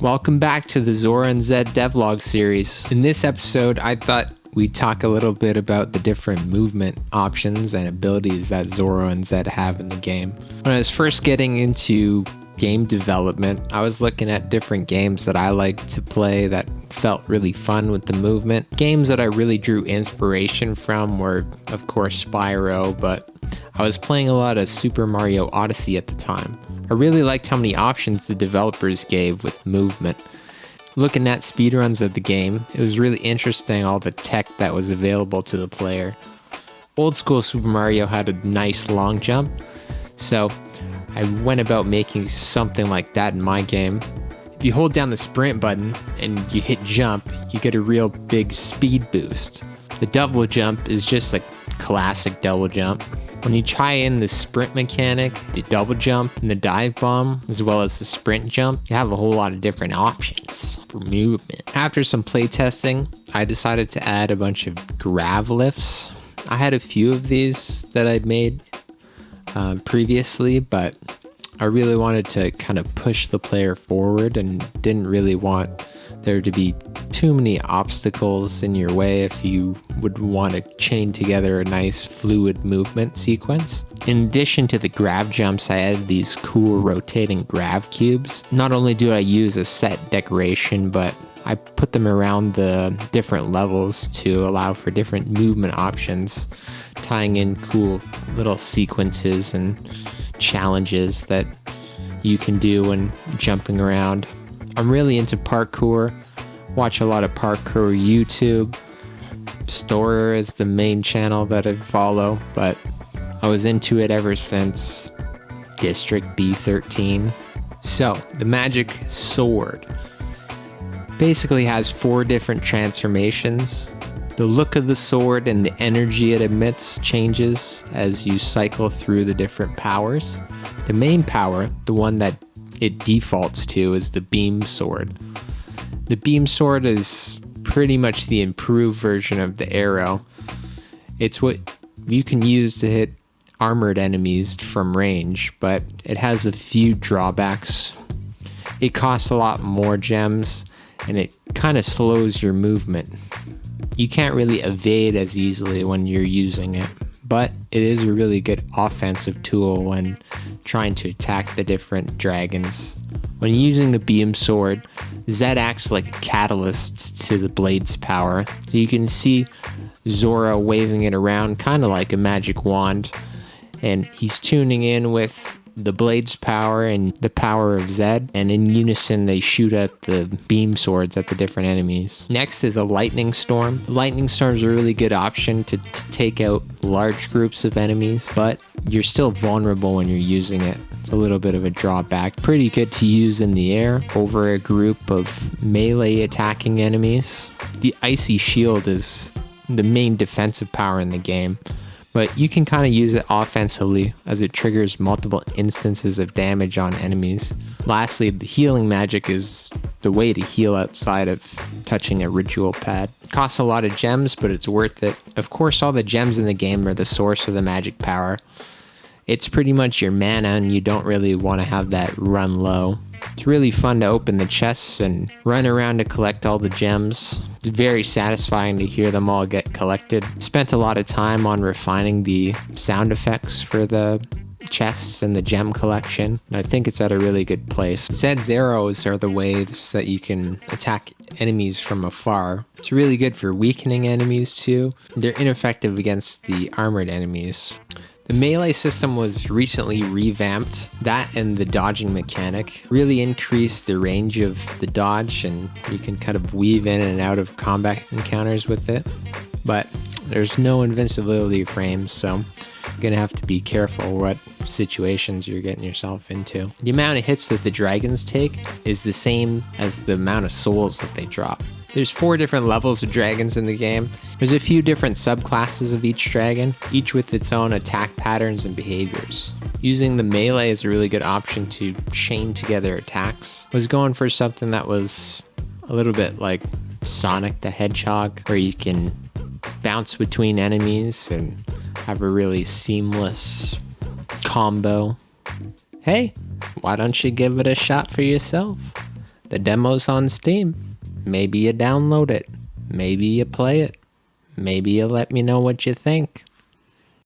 Welcome back to the Zorro and Zedd Devlog series. In this episode, I thought we'd talk a little bit about the different movement options and abilities that Zorro and Zedd have in the game. When I was first getting into game development, I was looking at different games that I liked to play that felt really fun with the movement. Games that I really drew inspiration from were, of course, Spyro, but I was playing a lot of Super Mario Odyssey at the time. I really liked how many options the developers gave with movement. Looking at speedruns of the game, it was really interesting all the tech that was available to the player. Old school Super Mario had a nice long jump, so I went about making something like that in my game. If you hold down the sprint button and you hit jump, you get a real big speed boost. The double jump is just a classic double jump. When you tie in the sprint mechanic, the double jump, and the dive bomb, as well as the sprint jump, you have a whole lot of different options for movement. After some playtesting, I decided to add a bunch of grav lifts. I had a few of these that I'd made previously, but I really wanted to kind of push the player forward and didn't really want there to be too many obstacles in your way if you would want to chain together a nice fluid movement sequence. In addition to the grav jumps, I added these cool rotating grav cubes. Not only do I use a set decoration, but I put them around the different levels to allow for different movement options, tying in cool little sequences and challenges that you can do when jumping around. I'm really into parkour, watch a lot of parkour YouTube. Storer is the main channel that I follow, but I was into it ever since District B13. So, the magic sword basically has 4 different transformations. The look of the sword and the energy it emits changes as you cycle through the different powers. The main power, the one that it defaults to, is the beam sword. The beam sword is pretty much the improved version of the arrow. It's what you can use to hit armored enemies from range, but it has a few drawbacks. It costs a lot more gems, and it kind of slows your movement. You can't really evade as easily when you're using it, but it is a really good offensive tool when trying to attack the different dragons. When using the beam sword, Zedd acts like a catalyst to the blade's power. So you can see Zorro waving it around kind of like a magic wand, and he's tuning in with the blade's power and the power of Zedd, and in unison they shoot at the beam swords at the different enemies. Next is a lightning storm. Lightning storms are a really good option to take out large groups of enemies, but you're still vulnerable when you're using it. It's a little bit of a drawback. Pretty good to use in the air over a group of melee attacking enemies. The icy shield is the main defensive power in the game, but you can kind of use it offensively as it triggers multiple instances of damage on enemies. Lastly, the healing magic is the way to heal outside of touching a ritual pad. It costs a lot of gems, but it's worth it. Of course, all the gems in the game are the source of the magic power. It's pretty much your mana, and you don't really want to have that run low. It's really fun to open the chests and run around to collect all the gems. It's very satisfying to hear them all get collected. Spent a lot of time on refining the sound effects for the chests and the gem collection, and I think it's at a really good place. Zedd's arrows are the ways that you can attack enemies from afar. It's really good for weakening enemies too. They're ineffective against the armored enemies. The melee system was recently revamped. That and the dodging mechanic really increased the range of the dodge, and you can kind of weave in and out of combat encounters with it. But there's no invincibility frames, so you're gonna have to be careful what situations you're getting yourself into. The amount of hits that the dragons take is the same as the amount of souls that they drop. There's 4 different levels of dragons in the game. There's a few different subclasses of each dragon, each with its own attack patterns and behaviors. Using the melee is a really good option to chain together attacks. I was going for something that was a little bit like Sonic the Hedgehog, where you can bounce between enemies and have a really seamless combo. Hey, why don't you give it a shot for yourself? The demo's on Steam. Maybe you download it. Maybe you play it. Maybe you let me know what you think.